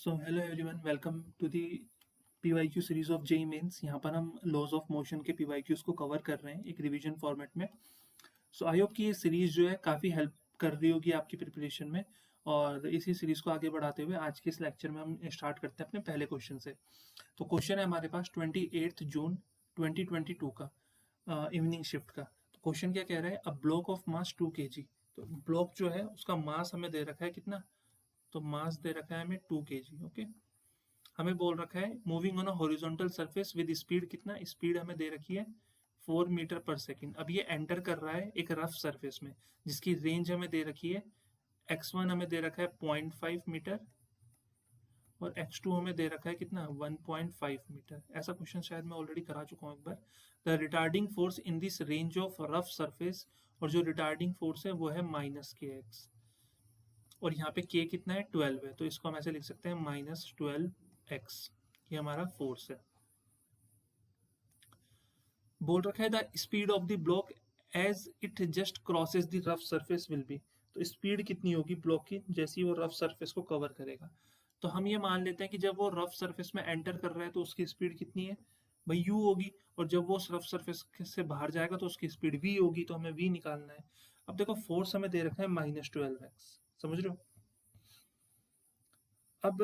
So hello everyone, welcome to the PYQ series of JEE Mains. यहाँ पर हम laws of motion के PYQs को कवर कर रहे हैं एक रिवीजन फॉर्मेट में। सो आई होप कि ये सीरीज जो है काफ़ी हेल्प कर रही होगी आपकी प्रिपरेशन में। और इसी सीरीज को आगे बढ़ाते हुए आज के इस लेक्चर में हम स्टार्ट करते हैं अपने पहले क्वेश्चन से। तो क्वेश्चन है हमारे पास 28 जून 2022 का इवनिंग शिफ्ट का। तो क्वेश्चन क्या कह रहा है, a block of mass 2 kg। तो ब्लॉक जो है उसका मास हमें दे रखा है कितना, तो मास दे रखा है हमें 2 kg। ओके, हमें बोल रखा है moving on a horizontal surface with speed कितना, स्पीड हमें दे रखी है 4 मीटर पर सेकेंड। अब ये एंटर कर रहा है एक रफ सरफेस में जिसकी रेंज हमें दे रखी है x1 हमें दे रखा है 0.5 मीटर और x2 हमें दे रखा है कितना 1.5 मीटर। ऐसा क्वेश्चन शायद मैं ऑलरेडी करा चुका हूँ एक बार। The retarding force in this range of rough surface, और जो रिटार्डिंग फोर्स है वो है -kx, और यहाँ पे k कितना है 12 है, तो इसको हम ऐसे लिख सकते हैं -12x। ये हमारा फोर्स है। बोल रखा है the speed of the block as it just crosses the rough surface will be. तो स्पीड कितनी होगी ब्लॉक की जैसे ही वो रफ सरफेस को कवर करेगा। तो हम ये मान लेते हैं कि जब वो रफ सरफेस में एंटर कर रहा है तो उसकी स्पीड कितनी है भाई u होगी, और जब वो रफ सरफेस से बाहर जाएगा तो उसकी स्पीड v होगी। तो हमें v निकालना है। अब देखो फोर्स हमें दे रखा है -12x, समझ रहे हो। अब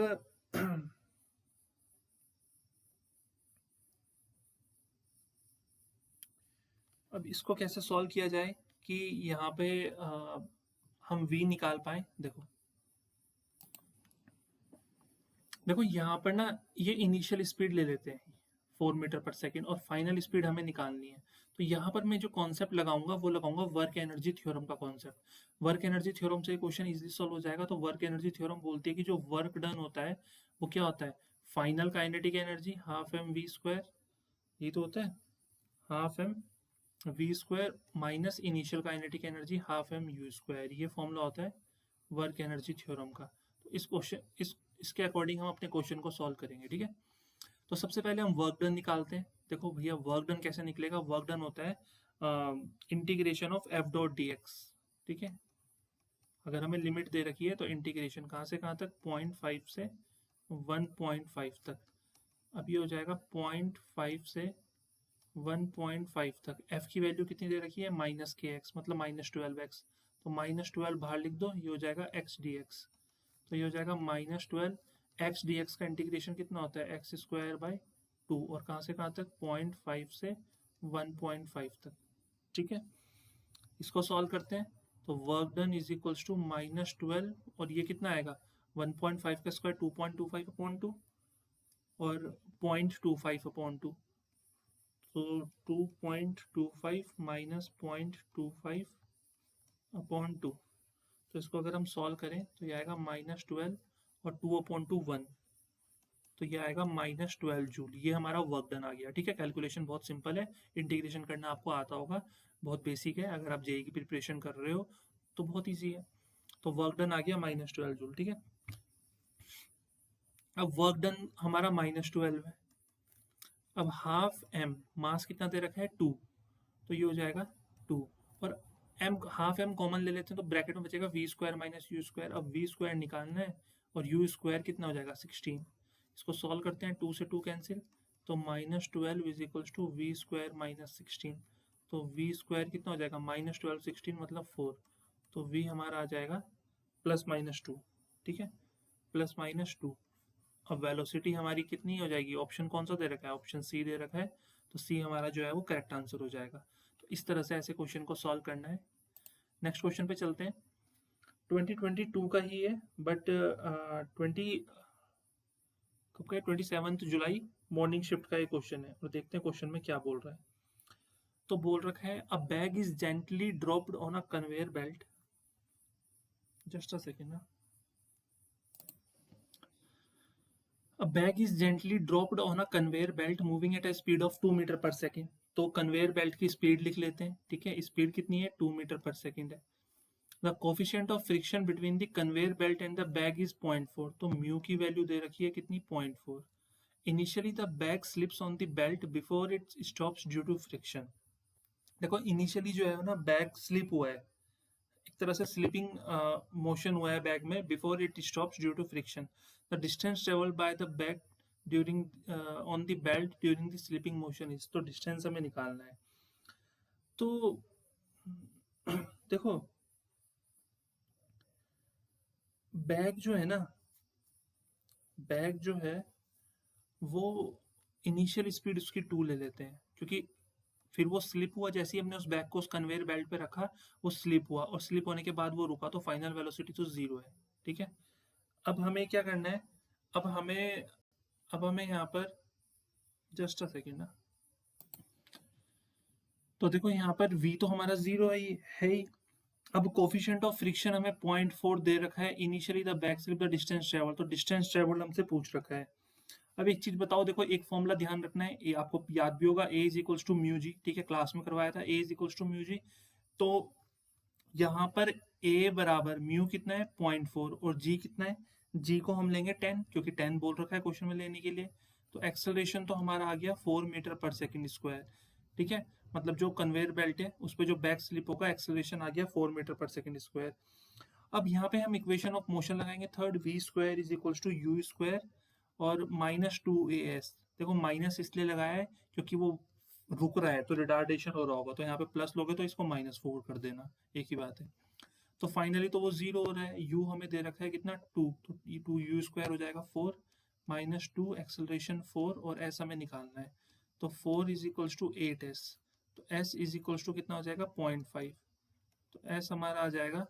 अब इसको कैसे सॉल्व किया जाए कि यहाँ पे हम v निकाल पाए। देखो देखो यहाँ पर ना ये इनिशियल स्पीड ले लेते हैं 4 मीटर पर सेकेंड, और फाइनल स्पीड हमें निकालनी है। तो यहाँ पर मैं जो कॉन्सेप्ट लगाऊंगा वो लगाऊंगा वर्क एनर्जी थ्योरम का कॉन्सेप्ट। वर्क एनर्जी थ्योरम से क्वेश्चन इजीली सॉल्व हो जाएगा। तो वर्क एनर्जी थ्योरम बोलती है कि जो वर्क डन होता है वो क्या होता है, final kinetic energy half m v square, ये तो होता है half m v square minus initial kinetic energy half m u square. ये फॉर्मूला होता है वर्क एनर्जी थ्योरम का। तो इस क्वेश्चन इसके अकॉर्डिंग हम अपने क्वेश्चन को सॉल्व करेंगे, ठीक है। तो सबसे पहले हम वर्क डन निकालते हैं। देखो भैया वर्क डन कैसे निकलेगा, वर्क डन होता है integration of F dot D x, ठीक है। अगर हमें लिमिट दे रखी है तो इंटीग्रेशन कहाँ से कहाँ तक, 0.5 से 1.5 तक। अब ये हो जाएगा 0.5 से 1.5 तक। f की वैल्यू कितनी दे रखी है -kx, मतलब -12x। तो -12 बाहर लिख दो, ये हो जाएगा x dx। तो ये हो जाएगा -12 x dx का इंटीग्रेशन कितना होता है x स्क्वायर बाय 2, और कहाँ से कहाँ तक 0.5 से 1.5 तक, ठीक है। इसको सॉल्व करते हैं। तो work done is equals to -12, और ये कितना आएगा 1.5 का स्क्वायर 2.25/2 और 0.25/2। तो 2.25 माइनस 0.25/2। तो इसको अगर हम सॉल्व करें तो ये आएगा -12 और 2/1। तो ये आएगा -12 जूल। ये हमारा वर्क डन आ गया, ठीक है। कैलकुलेशन बहुत सिंपल है, इंटीग्रेशन करना आपको आता होगा, बहुत बेसिक है। अगर आप जेई की प्रिपरेशन कर रहे हो तो बहुत ईजी है। तो वर्क डन आ गया -12 जूल, ठीक है। अब वर्क डन हमारा -12 है। अब हाफ एम, मास कितना दे रखा है 2, तो ये हो जाएगा 2, और एम हाफ एम कॉमन ले लेते हैं तो ब्रैकेट में बचेगा v square minus u square. अब वी स्क्वायर निकालना है और यू स्क्वायर कितना हो जाएगा 16। इसको सॉल्व करते हैं, 2 से 2 कैंसिल, तो -12 is equals to v square minus 16। तो वी स्क्वायर कितना हो जाएगा -12 16 मतलब 4। तो वी हमारा आ जाएगा +-2, ठीक है, +-2। अब वेलोसिटी हमारी कितनी हो जाएगी, ऑप्शन कौन सा दे रखा है, ऑप्शन सी दे रखा है। तो सी हमारा जो है वो करेक्ट आंसर हो जाएगा। तो इस तरह से ऐसे क्वेश्चन को सॉल्व करना है। नेक्स्ट क्वेश्चन पे चलते हैं। 2022 का ही है, बट 27 जुलाई मॉर्निंग शिफ्ट का ये क्वेश्चन है, और देखते हैं क्वेश्चन में क्या बोल रहा है। तो बोल रखा है अ bag is gently dropped on a conveyor belt, just a second ना। A bag is gently dropped on a conveyor belt moving at a speed of 2 metre पर सेकेंड। तो कन्वेयर बेल्ट की स्पीड लिख लेते हैं, ठीक है। स्पीड कितनी है 2 मीटर पर सेकेंड है। The coefficient of friction between the conveyor belt and the bag is 0.4। तो म्यू की वैल्यू दे रखी है कितनी 0.4। Initially the bag slips on the belt before it stops due to friction. देखो इनिशियली जो है ना बैग स्लिप हुआ है, एक तरह से स्लिपिंग मोशन हुआ है बैग में before it stops due to friction. The distance travelled by the bag during on the belt during the slipping motion is, तो डिस्टेंस हमें निकालना है। तो देखो बैग जो है ना, बैग जो है वो इनिशियल स्पीड उसकी 2 ले लेते हैं, क्योंकि फिर वो स्लिप हुआ, जैसे ही हमने उस बैग को उस कन्वेयर बेल्ट पे रखा वो स्लिप हुआ, और स्लिप होने के बाद वो रुका, तो फाइनल वेलोसिटी तो 0 है। ठीक है, अब हमें क्या करना है, अब हमें अब हमें यहाँ पर जस्ट अ सेकेंड ना, तो देखो यहाँ पर v तो हमारा 0 है ही। अब कोफिशिएंट ऑफ फ्रिक्शन हमें 0.4 दे रखा है, initially the back slip the distance travel, तो डिस्टेंस ट्रेवल हमसे पूछ रखा है। अब एक चीज बताओ, देखो एक फॉर्मूला ध्यान रखना है, ये आपको याद भी होगा, a is equals to mu g, ठीक है, क्लास में करवाया था, a is equals to mu g. तो यहाँ पर a बराबर म्यू कितना है 0.4 और g कितना है, g को हम लेंगे 10, क्योंकि 10 बोल रखा है क्वेश्चन में लेने के लिए। तो एक्सेलरेशन तो हमारा आ गया 4 मीटर पर सेकेंड स्क्वायर, ठीक है, मतलब जो कन्वेयर बेल्ट है उस पर जो बैक स्लिप होगा एक्सेलरेशन आ गया 4 मीटर पर सेकेंड स्क्वायर। अब यहाँ पे हम इक्वेशन ऑफ मोशन लगाएंगे, third v square is equals to u square और -2as। देखो माइनस इसलिए लगाया है क्योंकि वो रुक रहा है तो रिटार्डेशन हो रहा होगा, तो यहाँ पे प्लस लोगे तो इसको -4 कर देना, एक ही बात है। तो फाइनली तो वो 0 हो रहा है, u हमें दे रखा है कितना 2, तो 2u स्क्वायर हो जाएगा 4 -2 एक्सेलरेशन 4 और s हमें निकालना है, तो 4 इज इक्वल्स टू 8s, तो s इज इक्वल्स टू कितना हो जाएगा 0.5, तो s हमारा आ जाएगा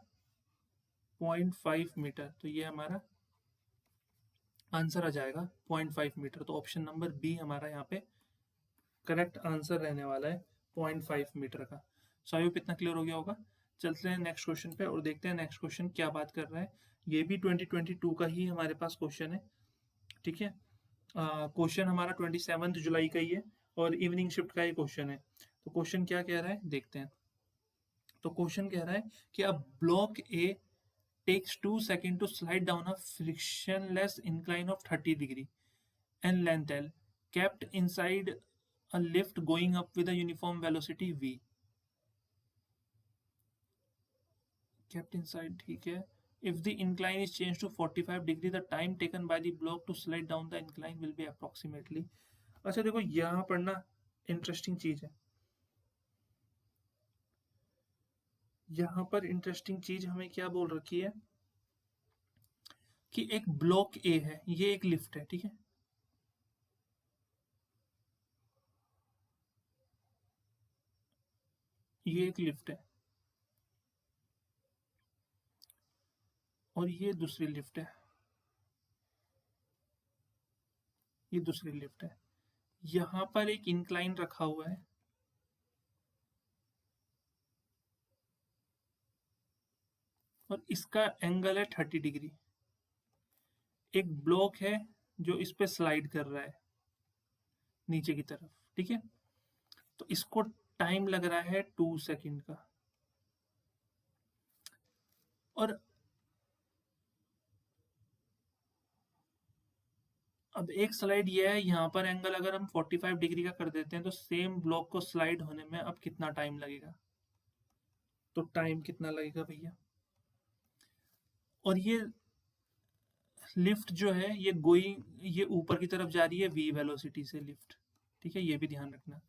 0.5 मीटर, तो ये हमारा आंसर आ जाएगा 0.5 मीटर। तो ऑप्शन नंबर बी हमारा यहाँ पे करेक्ट आंसर रहने वाला है 0.5 मीटर का। सो आई होप इतना क्लियर हो गया होगा। चलते हैं नेक्स्ट क्वेश्चन पे और देखते हैं नेक्स्ट क्वेश्चन क्या बात कर रहा है। ये भी 2022 का ही हमारे पास क्वेश्चन है, ठीक है। क्वेश्चन हमारा 27 जुलाई का ही है और इवनिंग शिफ्ट का ही क्वेश्चन है। तो क्वेश्चन क्या कह रहा है देखते हैं। तो क्वेश्चन कह रहा है कि अब block A takes 2 seconds to slide down a frictionless incline of 30 degree and length L, kept inside a lift going up with a uniform velocity v. Kept inside, ठीक है। If the incline is changed to 45 degree, the time taken by the block to slide down the incline will be approximately। अच्छा देखो यहाँ पर ना interesting चीज है, यहाँ पर इंटरेस्टिंग चीज हमें क्या बोल रखी है कि एक ब्लॉक ए है, ये एक लिफ्ट है, ठीक है, ये एक लिफ्ट है और ये दूसरी लिफ्ट है, ये दूसरी लिफ्ट है। यहाँ पर एक इंक्लाइन रखा हुआ है और इसका एंगल है 30 डिग्री। एक ब्लॉक है जो इस पे स्लाइड कर रहा है नीचे की तरफ, ठीक है, तो इसको टाइम लग रहा है 2 सेकंड का। और अब एक स्लाइड ये है, यहाँ पर एंगल अगर हम 45 डिग्री का कर देते हैं तो सेम ब्लॉक को स्लाइड होने में अब कितना टाइम लगेगा, तो टाइम कितना लगेगा भैया। और ये लिफ्ट जो है ये गोइंग, ये ऊपर की तरफ जा रही है v वेलोसिटी से लिफ्ट, ठीक है, ये भी ध्यान रखना।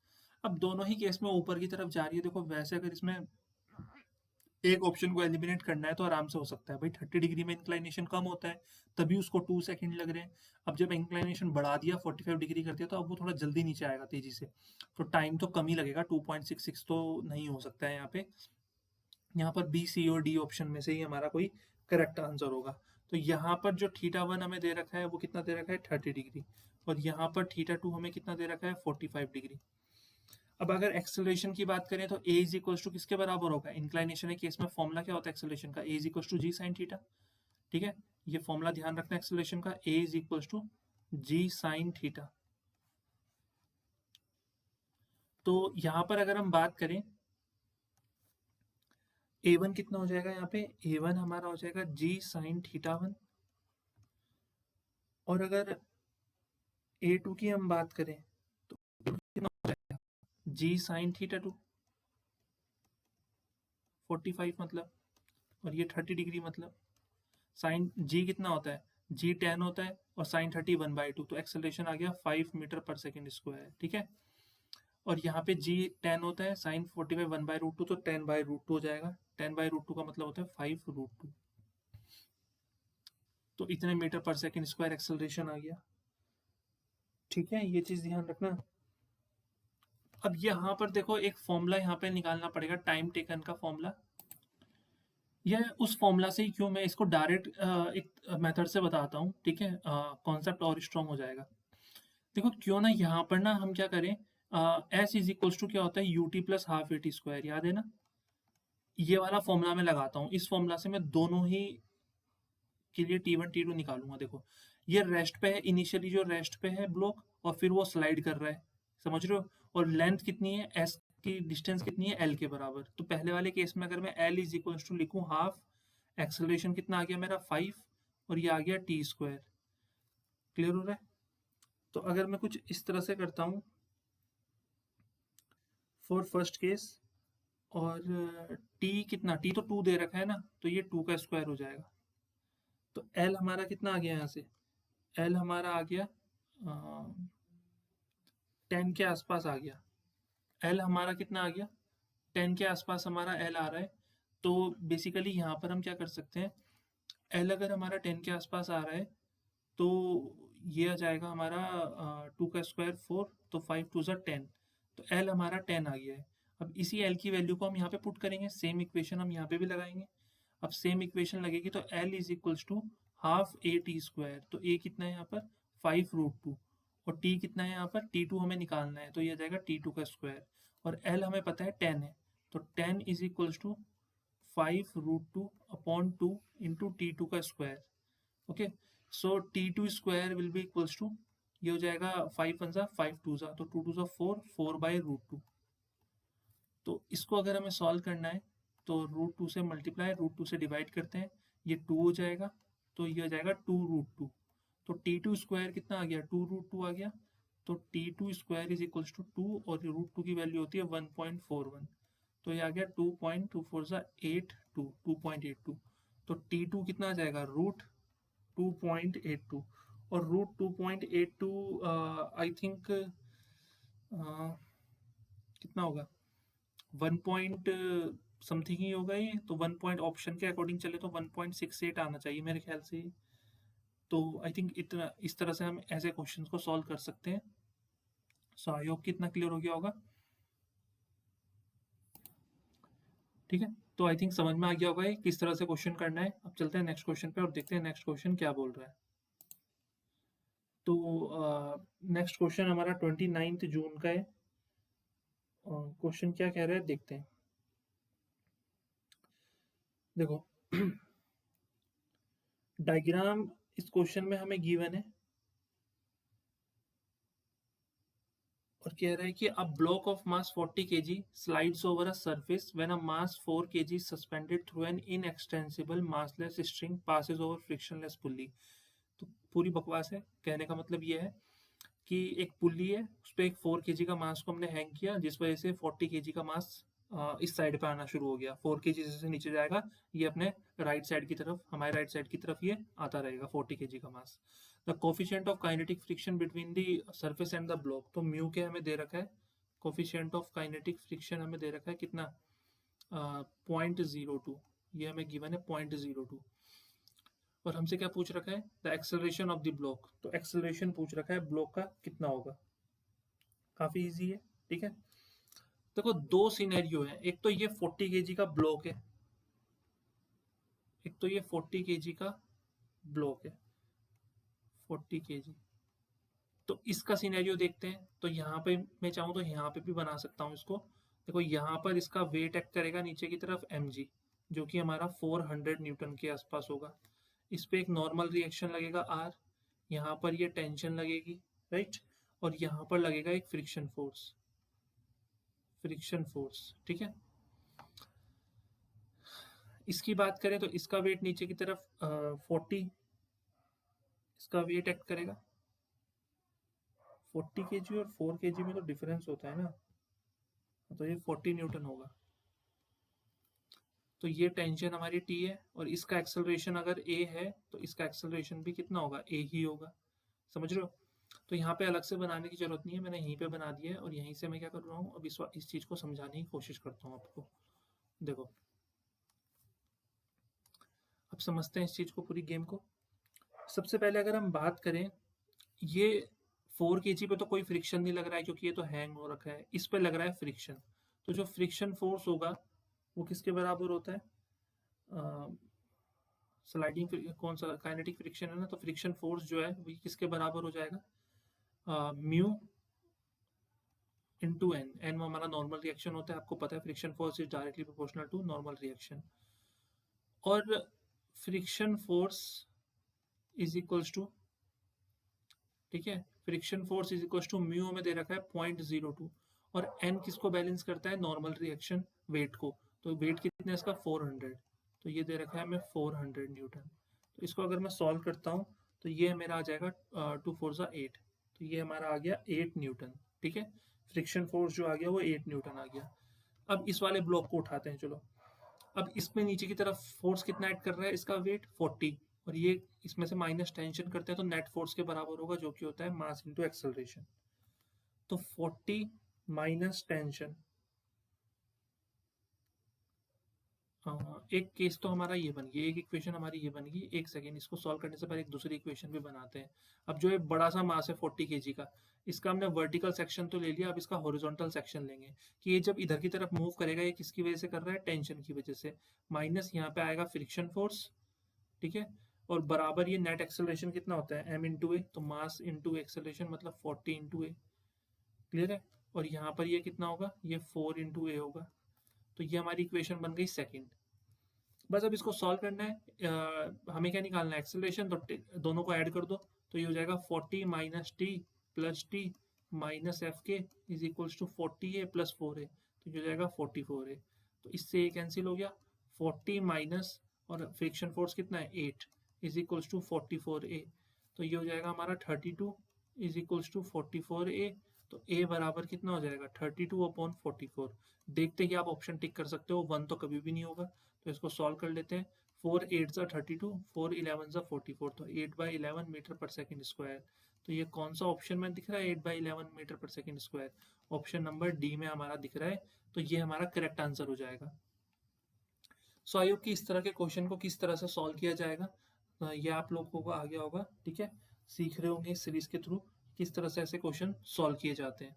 अब दोनों ही केस में ऊपर की तरफ जा रही है। देखो वैसे अगर इसमें एक ऑप्शन को एलिमिनेट करना है तो आराम से हो सकता है भाई, 30 डिग्री में इंक्लाइनेशन कम होता है तभी उसको 2 सेकंड लग रहे हैं। अब जब इंक्लाइनेशन बढ़ा दिया 45 डिग्री कर दिया तो अब वो थोड़ा जल्दी नीचे आएगा तेजी से, तो टाइम तो कम ही लगेगा, 2.66 तो नहीं हो सकता है यहाँ पे। यहाँ पर बी सी और डी ऑप्शन में से ही हमारा कोई करेक्ट आंसर होगा। तो यहाँ पर जो θ1 हमें दे रखा है वो कितना दे रखा है 30 डिग्री, और यहाँ पर θ2 हमें कितना दे रखा है 45 डिग्री। अब अगर एक्सेलरेशन की बात करें तो a इज इक्वल्स टू किसके बराबर होगा, इंक्लाइनेशन के केस में फॉर्मूला क्या होता है एक्सेलरेशन का, a is equals to g sine theta, ठीक है, ये फॉर्मूला ध्यान रखना एक्सेलरेशन का, a is equals to g sine theta. तो यहाँ पर अगर हम बात करें a1 कितना हो जाएगा, यहाँ पे a1 हमारा हो जाएगा g साइन θ1, और अगर a2 की हम बात करें तो कितना हो जाएगा g साइन θ2 45 मतलब, और ये 30 डिग्री मतलब, साइन g कितना होता है जी 10 होता है और साइन 30 1/2, तो एक्सेलरेशन आ गया 5 मीटर पर सेकेंड स्क्वायर, ठीक है। और यहाँ पे जी 10 होता है, साइन 45 1/√2, तो 10/√2 हो जाएगा। 10/√2 का मतलब होता है 5√2, तो इतने मीटर पर सेकेंड स्क्वायर एक्सेलरेशन आ गया, ठीक है। ये चीज़ ध्यान रखना। अब यहाँ पर देखो एक फॉर्मूला यहाँ पे निकालना पड़ेगा, टाइम टेकन का फॉर्मूला। यह उस फॉर्मूला से ही क्यों, मैं इसको डायरेक्ट एक मेथड से बताता हूँ, ठीक है। कॉन्सेप्ट और स्ट्रॉन्ग हो जाएगा। देखो क्यों ना यहाँ पर ना हम क्या करें, एस इज इक्वल्स टू क्या होता है, U T plus half a t square, याद है ना। ये वाला फॉर्मूला मैं लगाता हूँ, इस फॉर्मूला से मैं दोनों ही के लिए T1 T2 निकालूंगा। देखो ये रेस्ट पे है, इनिशियली जो रेस्ट पे है ब्लॉक, और फिर वो स्लाइड कर रहा है, समझ रहे हो। और लेंथ कितनी है, एस की डिस्टेंस कितनी है, एल के बराबर। तो पहले वाले केस में अगर मैं एल इज इक्वल्स टू लिखूँ हाफ, एक्सेलरेशन कितना आ गया मेरा 5, और ये आ गया टी स्क्वायर। क्लियर हो रहा है। तो अगर मैं कुछ इस तरह से करता हूँ फॉर फर्स्ट केस, और टी कितना, टी तो 2 दे रखा है ना, तो ये 2 का स्क्वायर हो जाएगा। तो एल हमारा कितना आ गया यहाँ से, एल हमारा आ गया 10 के आसपास आ गया। एल हमारा कितना आ गया, 10 के आसपास हमारा एल आ रहा है। तो बेसिकली यहाँ पर हम क्या कर सकते हैं, एल अगर हमारा 10 के आसपास आ रहा है, तो ये आ जाएगा हमारा 2 का स्क्वायर 4, तो 5 2 ज़ा 10, तो एल हमारा 10 आ गया है। अब इसी एल की वैल्यू को हम यहाँ पे पुट करेंगे, सेम इक्वेशन हम यहाँ पे भी लगाएंगे। अब सेम इक्वेशन लगेगी तो l is equals to half a t square, तो ए कितना है यहाँ पर 5√2, और टी कितना है यहाँ पर T2 हमें निकालना है, तो ये आ जाएगा T2 का स्क्वायर। और एल हमें पता है 10 है, तो 10 is equals to 5√2/2 into T2 का square. Okay, so T2 square will be equals to, ये हो जाएगा 5 1 ज़ा 5 2 ज़ा, तो 2 2 ज़ा 4, 4/√2। तो इसको अगर हमें सॉल्व करना है, तो √2 से मल्टीप्लाई, √2 से डिवाइड करते हैं, ये 2 हो जाएगा, तो ये हो जाएगा 2√2। तो T2 स्क्वायर कितना आ गया, 2√2 आ गया। तो T2 square is equals to 2, और √2 की वैल्यू होती है 1.41, तो ये आ गया 2.24 ज़ा 8 2, 2.82। तो T2 कितना आ जाएगा, √2.82, और √2.82 आई थिंक कितना होगा, 1 पॉइंट समथिंग ही होगा ये, तो 1 पॉइंट ऑप्शन के अकॉर्डिंग चले तो 1.68 आना चाहिए मेरे ख्याल से। तो आई थिंक इतना, इस तरह से हम ऐसे क्वेश्चंस को सॉल्व कर सकते हैं। सो आई होप कितना क्लियर हो गया होगा, ठीक है। तो आई थिंक समझ में आ गया होगा ये किस तरह से क्वेश्चन करना है। अब चलते हैं नेक्स्ट क्वेश्चन पे और देखते हैं नेक्स्ट क्वेश्चन क्या बोल रहा है। तो नेक्स्ट क्वेश्चन हमारा 29 जून का है। क्वेश्चन क्या कह रहा है देखते हैं। देखो डायग्राम इस क्वेश्चन में हमें गिवन है, और कह रहा है कि a block of mass 40 kg slides over a surface when a mass 4 kg suspended through an inextensible massless string passes over frictionless pulley. तो पूरी बकवास है, कहने का मतलब ये है कि एक पुल्ली है, उस पर एक 4 kg का मास को हमने हैंग किया, जिस वजह से 40 kg का मास इस साइड पे आना शुरू हो गया। 4 kg जैसे नीचे जाएगा, ये अपने राइट साइड की तरफ, हमारे राइट साइड की तरफ ये आता रहेगा 40 kg का mass. The coefficient of kinetic friction between the surface and the block, तो म्यू के हमें दे रखा है, कोफिशिएंट ऑफ काइनेटिक फ्रिक्शन हमें दे रखा है कितना, 0.02, ये हमें गिवन है 0.02। और हमसे क्या पूछ रखा है, the acceleration of the block, तो एक्सेलरेशन पूछ रखा है ब्लॉक का कितना होगा। काफी इजी है, ठीक है। देखो दो सिनेरियो है, एक तो ये 40 kg का ब्लॉक है, एक तो ये 40 kg का ब्लॉक है, 40 kg। तो इसका सिनेरियो देखते हैं, तो यहाँ पे मैं चाहूँ तो यहाँ पे भी बना सकता हूँ इसको। देखो यहाँ पर इसका वेट एक्ट करेगा नीचे की तरफ mg, जो कि हमारा 400 न्यूटन के आसपास होगा। इस पे एक नॉर्मल रिएक्शन लगेगा r, यहाँ पर ये टेंशन लगेगी, राइट, और यहाँ पर लगेगा एक फ्रिक्शन फोर्स, ठीक है। इसकी बात करें तो इसका वेट नीचे की तरफ 40, इसका वेट एक्ट करेगा 40 kg, और 4 kg में तो डिफरेंस होता है ना, तो ये 40 न्यूटन होगा। तो ये टेंशन हमारी t है, और इसका एक्सेलरेशन अगर a है तो इसका एक्सेलरेशन भी कितना होगा, a ही होगा। समझ रहे हो? तो यहाँ पे अलग से बनाने की जरूरत नहीं है, मैंने यहीं पे बना दिया है, और यहीं से मैं क्या कर रहा हूँ, अब इस चीज को समझाने की कोशिश करता हूँ आपको। देखो, अब समझते हैं इस चीज को, पूरी गेम को। सबसे पहले अगर हम बात करें, ये 4 kg पे तो कोई फ्रिक्शन नहीं लग रहा है क्योंकि ये तो हैंग हो रखा है, इस पे लग रहा है फ्रिक्शन। तो जो फ्रिक्शन फोर्स होगा वो किसके बराबर होता है, स्लाइडिंग, कौन सा काइनेटिक फ्रिक्शन है ना, तो फ्रिक्शन फोर्स जो है वो किसके बराबर हो जाएगा, म्यू इंटू एन। एन में हमारा नॉर्मल रिएक्शन होता है, आपको पता है friction force is directly proportional to normal reaction. और friction force is equals to, ठीक है, friction force is equals to mu में दे रखा है 0.02, और एन किसको बैलेंस करता है, नॉर्मल रिएक्शन वेट को। तो वेट कितना है इसका, 400, तो ये दे रखा है हमें 400 न्यूटन। तो इसको अगर मैं सॉल्व करता हूँ तो ये मेरा आ जाएगा 2 4 ज़ा 8, तो ये हमारा आ गया 8 न्यूटन। ठीक है, फ्रिक्शन फोर्स जो आ गया वो 8 न्यूटन आ गया। अब इस वाले ब्लॉक को उठाते हैं, चलो। अब इसमें नीचे की तरफ फोर्स कितना ऐड कर रहा है, इसका वेट 40, और ये इसमें से माइनस टेंशन करते हैं तो नेट फोर्स के बराबर होगा, जो कि होता है मास इनटू एक्सेलरेशन। तो 40 माइनस टेंशन, एक केस तो हमारा ये बन गया, एक इक्वेशन हमारी ये बन गई। एक सेकेंड, इसको सॉल्व करने से पहले एक दूसरी इक्वेशन भी बनाते हैं। अब जो एक बड़ा सा मास है 40 kg का, इसका हमने वर्टिकल सेक्शन तो ले लिया, अब इसका हॉरिजॉन्टल सेक्शन लेंगे कि ये जब इधर की तरफ मूव करेगा, ये किसकी वजह से कर रहा है, टेंशन की वजह से। माइनस यहाँ पे आएगा फ्रिक्शन फोर्स, ठीक है, और बराबर ये नेट एक्सेलरेशन कितना होता है, m इंटू ए, तो मास इंटू एक्सेलरेशन मतलब 40 इंटू ए। क्लियर है? और यहाँ पर ये कितना होगा, ये 4 इंटू ए होगा। तो ये हमारी इक्वेशन बन गई सेकेंड। बस अब इसको सॉल्व करना है, हमें क्या निकालना है, एक्सेलरेशन, तो दोनों को ऐड कर दो, तो ये हो जाएगा 40 minus T plus T minus F के is equals to 40 A plus 4 A, तो ये हो जाएगा 44 ए। तो इससे ये कैंसिल हो गया, 40 माइनस, और फ्रिक्शन फोर्स कितना है 8 इज इक्वल्स टू 44 ए, तो ये हो जाएगा हमारा 32 इज इक्वल्स टू 44 ए। तो ए बराबर कितना हो जाएगा, 32 अपॉन 44। देखते ही आप ऑप्शन टिक कर सकते हो, 1 तो कभी भी नहीं होगा। तो इसको सॉल्व कर लेते हैं, 4 8 ज़ा 32, 4 11 ज़ा 44, तो 8/11 मीटर पर सेकेंड स्क्वायर। तो ये कौन सा ऑप्शन में दिख रहा है, 8/11 मीटर पर second square, option number D में हमारा दिख रहा है। तो ये हमारा करेक्ट आंसर हो जाएगा। सो आई होप कि इस तरह के क्वेश्चन को किस तरह से सॉल्व किया जाएगा, ये आप लोगों को आ गया होगा। ठीक है, सीख रहे होंगे इस सीरीज के थ्रू किस तरह से ऐसे क्वेश्चन सॉल्व किए जाते हैं।